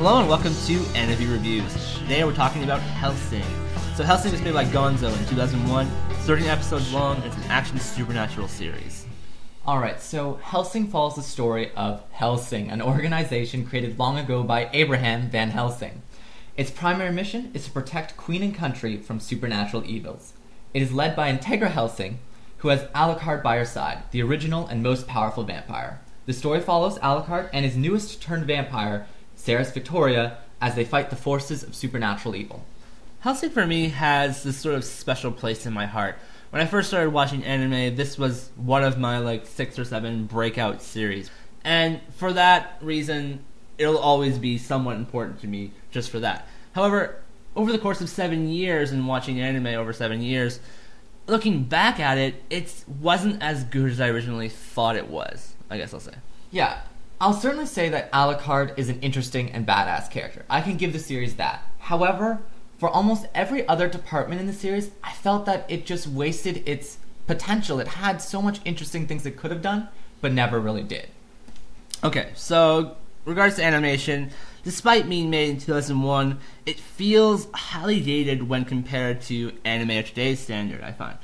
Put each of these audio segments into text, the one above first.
Hello and welcome to Aniview Reviews. Today we're talking about Hellsing. So Hellsing was made by Gonzo in 2001, 13 episodes long, and it's an action supernatural series. Alright, so Hellsing follows the story of Hellsing, an organization created long ago by Abraham Van Helsing. Its primary mission is to protect Queen and country from supernatural evils. It is led by Integra Hellsing, who has Alucard by her side, the original and most powerful vampire. The story follows Alucard and his newest turned vampire, Cerys Victoria, as they fight the forces of supernatural evil. Hellsing for me has this sort of special place in my heart. When I first started watching anime, this was one of my 6 or 7 breakout series. And for that reason, it'll always be somewhat important to me just for that. However, over the course of 7 years and watching anime over 7 years, looking back at it, it wasn't as good as I originally thought it was, I guess I'll say. Yeah, I'll certainly say that Alucard is an interesting and badass character. I can give the series that. However, for almost every other department in the series, I felt that it just wasted its potential. It had so much interesting things it could have done, but never really did. Okay, so regards to animation, despite being made in 2001, it feels highly dated when compared to anime of today's standard, I find.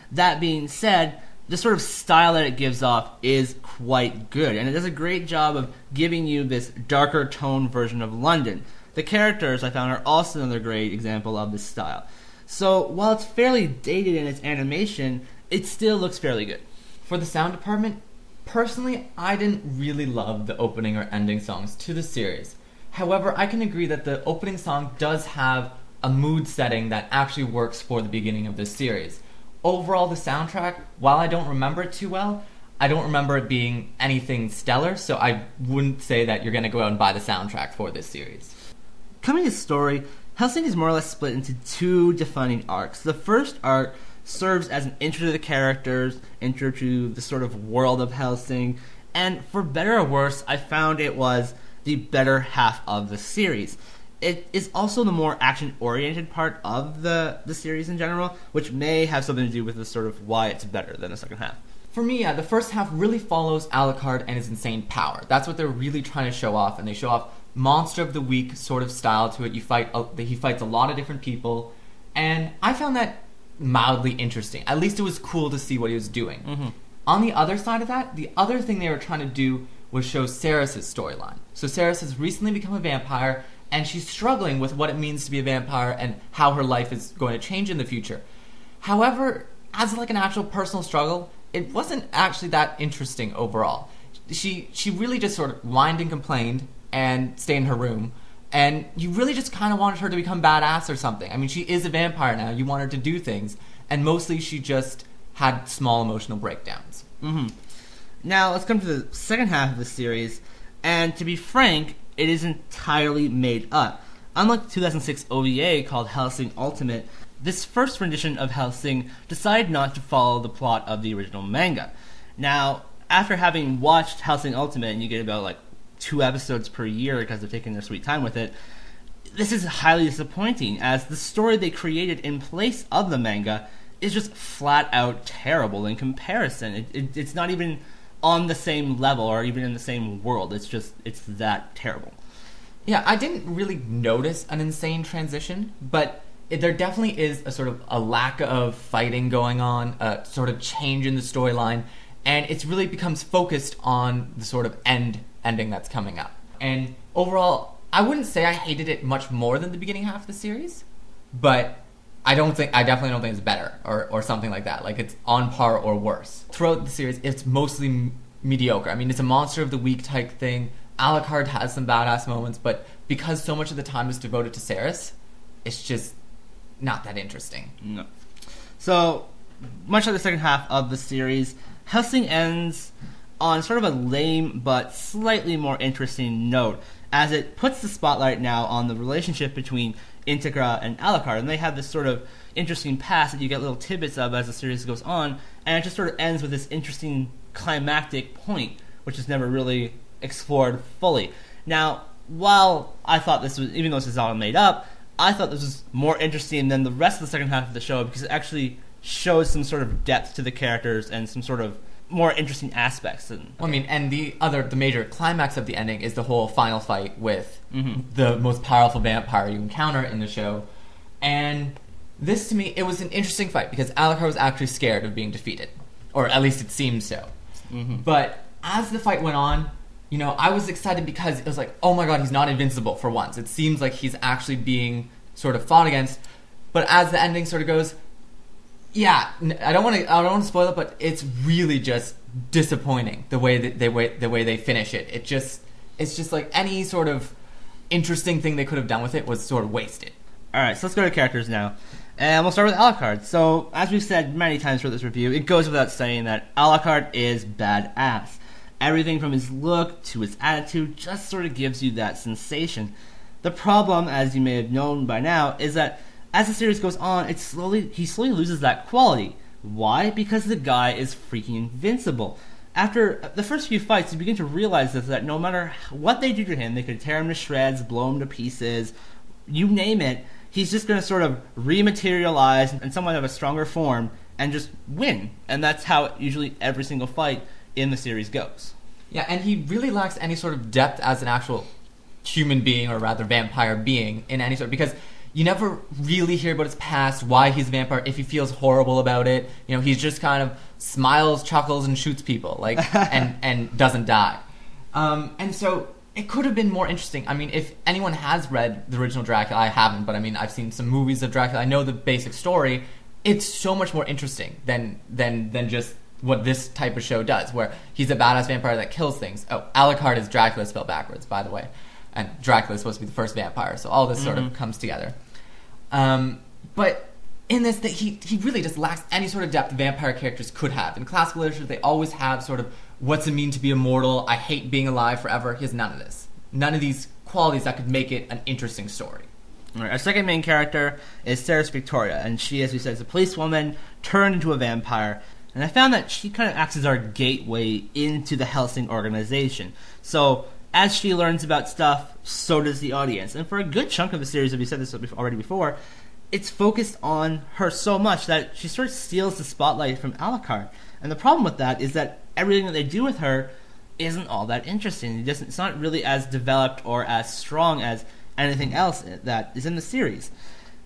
That being said, the sort of style that it gives off is quite good, and it does a great job of giving you this darker tone version of London. The characters, I found, are also another great example of this style. So, while it's fairly dated in its animation, it still looks fairly good. For the sound department, personally, I didn't really love the opening or ending songs to the series. However, I can agree that the opening song does have a mood setting that actually works for the beginning of this series. Overall, the soundtrack, while I don't remember it too well, I don't remember it being anything stellar, so I wouldn't say that you're going to go out and buy the soundtrack for this series. Coming to story, Hellsing is more or less split into 2 defining arcs. The first arc serves as an intro to the characters, intro to the sort of world of Hellsing, and for better or worse, I found it was the better half of the series. It is also the more action-oriented part of the series in general, which may have something to do with the sort of why it's better than the second half. For me, the first half really follows Alucard and his insane power. That's what they're really trying to show off, and they show off Monster of the Week sort of style to it. He fights a lot of different people, and I found that mildly interesting. At least it was cool to see what he was doing. Mm-hmm. On the other side of that, the other thing they were trying to do was show Cerys' storyline. So Cerys has recently become a vampire, and she's struggling with what it means to be a vampire and how her life is going to change in the future. However, as an actual personal struggle, it wasn't actually that interesting overall. She really just sort of whined and complained and stayed in her room, and you really just kind of wanted her to become badass or something. I mean, she is a vampire now. You want her to do things, and mostly she just had small emotional breakdowns. Mm-hmm. Now, let's come to the second half of the series, and to be frank, it is entirely made up. Unlike the 2006 OVA called Hellsing Ultimate, this first rendition of Hellsing decided not to follow the plot of the original manga. Now, after having watched Hellsing Ultimate, and you get about 2 episodes per year because they're taking their sweet time with it, this is highly disappointing, as the story they created in place of the manga is just flat out terrible in comparison. It's not even on the same level or even in the same world. It's that terrible. Yeah, I didn't really notice an insane transition, but there definitely is a sort of a lack of fighting going on, a sort of change in the storyline, and it really becomes focused on the sort of ending that's coming up. And overall, I wouldn't say I hated it much more than the beginning half of the series, but I definitely don't think it's better or something like that. It's on par or worse. Throughout the series, it's mostly mediocre. I mean, it's a Monster of the Week type thing. Alucard has some badass moments, but because so much of the time is devoted to Cerys, it's just not that interesting. No. So, much like the second half of the series, Hellsing ends on sort of a lame but slightly more interesting note, as it puts the spotlight now on the relationship between Integra and Alucard, and they have this sort of interesting past that you get little tidbits of as the series goes on, and it just sort of ends with this interesting climactic point, which is never really explored fully. Now, while I thought this was, even though this is all made up, I thought this was more interesting than the rest of the second half of the show because it actually shows some sort of depth to the characters and some sort of more interesting aspects. And I mean, and the major climax of the ending is the whole final fight with the most powerful vampire you encounter in the show. And this, to me, it was an interesting fight because Alucard was actually scared of being defeated, or at least it seemed so. But as the fight went on, you know, I was excited because it was like, oh my god, he's not invincible for once. It seems like he's actually being sort of fought against. But as the ending sort of goes, yeah, I don't want to spoil it, but it's really just disappointing the way they finish it. It's just like any sort of interesting thing they could have done with it was sort of wasted. All right, so let's go to characters now. And we'll start with Alucard. So, as we've said many times for this review, it goes without saying that Alucard is badass. Everything from his look to his attitude just sort of gives you that sensation. The problem, as you may have known by now, is that as the series goes on, he slowly loses that quality. Why? Because the guy is freaking invincible. After the first few fights, you begin to realize that no matter what they do to him, they could tear him to shreds, blow him to pieces, you name it, he's just going to sort of rematerialize and somewhat of a stronger form and just win. And that's how usually every single fight in the series goes. Yeah, and he really lacks any sort of depth as an actual human being, or rather vampire being, in any sort, because you never really hear about his past, why he's a vampire, if he feels horrible about it. You know, he's just kind of smiles, chuckles, and shoots people, like, and doesn't die. And so it could have been more interesting. I mean, if anyone has read the original Dracula, I haven't, but I mean, I've seen some movies of Dracula. I know the basic story. It's so much more interesting than just what this type of show does, where he's a badass vampire that kills things. Oh, Alucard is Dracula spelled backwards, by the way. And Dracula is supposed to be the first vampire, so all this sort of comes together. But in this, he really just lacks any sort of depth vampire characters could have. In classical literature, they always have sort of, what's it mean to be immortal? I hate being alive forever. He has none of this. None of these qualities that could make it an interesting story. All right, our second main character is Ceres Victoria, and she, as we said, is a policewoman turned into a vampire. And I found that she kind of acts as our gateway into the Hellsing organization. So as she learns about stuff, so does the audience. And for a good chunk of the series, as we said this already before, it's focused on her so much that she sort of steals the spotlight from Alucard. And the problem with that is that everything that they do with her isn't all that interesting. It's not really as developed or as strong as anything else that is in the series.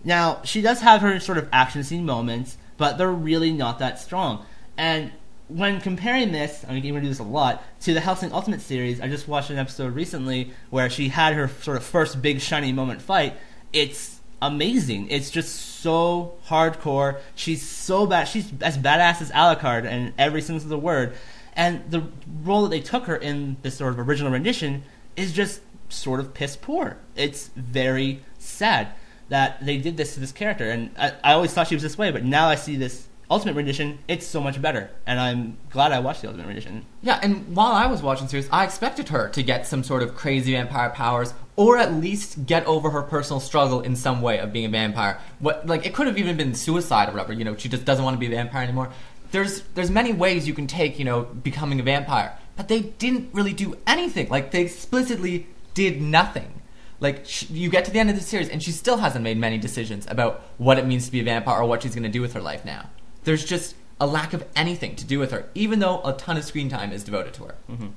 Now, she does have her sort of action scene moments, but they're really not that strong. And when comparing this, I'm going to do this a lot, to the Hellsing Ultimate series, I just watched an episode recently where she had her sort of first big shiny moment fight. It's amazing. It's just so hardcore. She's so bad. She's as badass as Alucard in every sense of the word. And the role that they took her in this sort of original rendition is just sort of piss poor. It's very sad that they did this to this character. And I always thought she was this way, but now I see this Ultimate rendition, it's so much better, and I'm glad I watched the Ultimate rendition. Yeah, and while I was watching the series, I expected her to get some sort of crazy vampire powers, or at least get over her personal struggle in some way of being a vampire. It could have even been suicide or whatever. You know, she just doesn't want to be a vampire anymore. There's many ways you can take, you know, becoming a vampire, but they didn't really do anything. Like, they explicitly did nothing. Like, you get to the end of the series, and she still hasn't made many decisions about what it means to be a vampire or what she's going to do with her life now. There's just a lack of anything to do with her, even though a ton of screen time is devoted to her. Mm-hmm.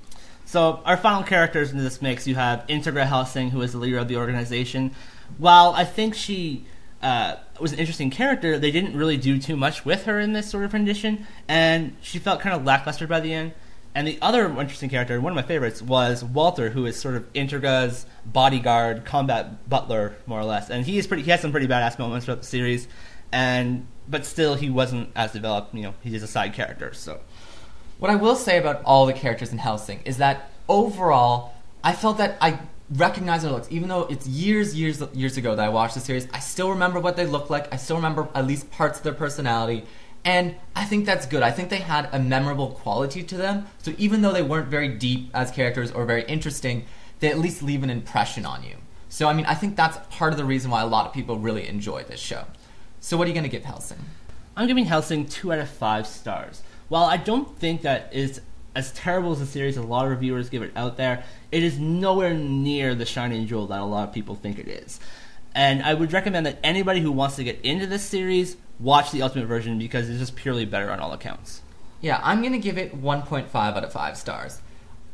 So our final characters in this mix, you have Integra Hellsing, who is the leader of the organization. While I think she was an interesting character, they didn't really do too much with her in this sort of rendition, and she felt kind of lackluster by the end. And the other interesting character, one of my favorites, was Walter, who is sort of Integra's bodyguard, combat butler, more or less. And he has some pretty badass moments throughout the series, but still he wasn't as developed. You know, he's just a side character. So, what I will say about all the characters in Hellsing is that overall, I felt that I recognized their looks. Even though it's years ago that I watched the series, I still remember what they looked like. I still remember at least parts of their personality. And I think that's good. I think they had a memorable quality to them. So even though they weren't very deep as characters or very interesting, they at least leave an impression on you. So, I mean, I think that's part of the reason why a lot of people really enjoy this show. So what are you going to give Hellsing? I'm giving Hellsing 2 out of 5 stars. While I don't think that is as terrible as the series a lot of reviewers give it out there, it is nowhere near the shining jewel that a lot of people think it is. And I would recommend that anybody who wants to get into this series watch the Ultimate version because it's just purely better on all accounts. Yeah, I'm gonna give it 1.5 out of 5 stars.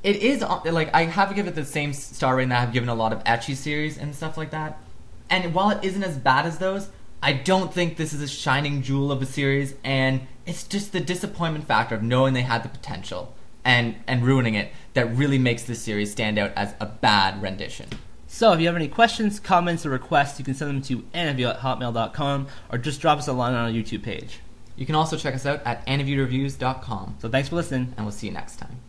It is like I have to give it the same star rating that I've given a lot of ecchi series and stuff like that. And while it isn't as bad as those, I don't think this is a shining jewel of a series, and it's just the disappointment factor of knowing they had the potential and ruining it that really makes this series stand out as a bad rendition. So if you have any questions, comments, or requests, you can send them to aniview@hotmail.com or just drop us a line on our YouTube page. You can also check us out at aniviewreviews.com. So thanks for listening. And we'll see you next time.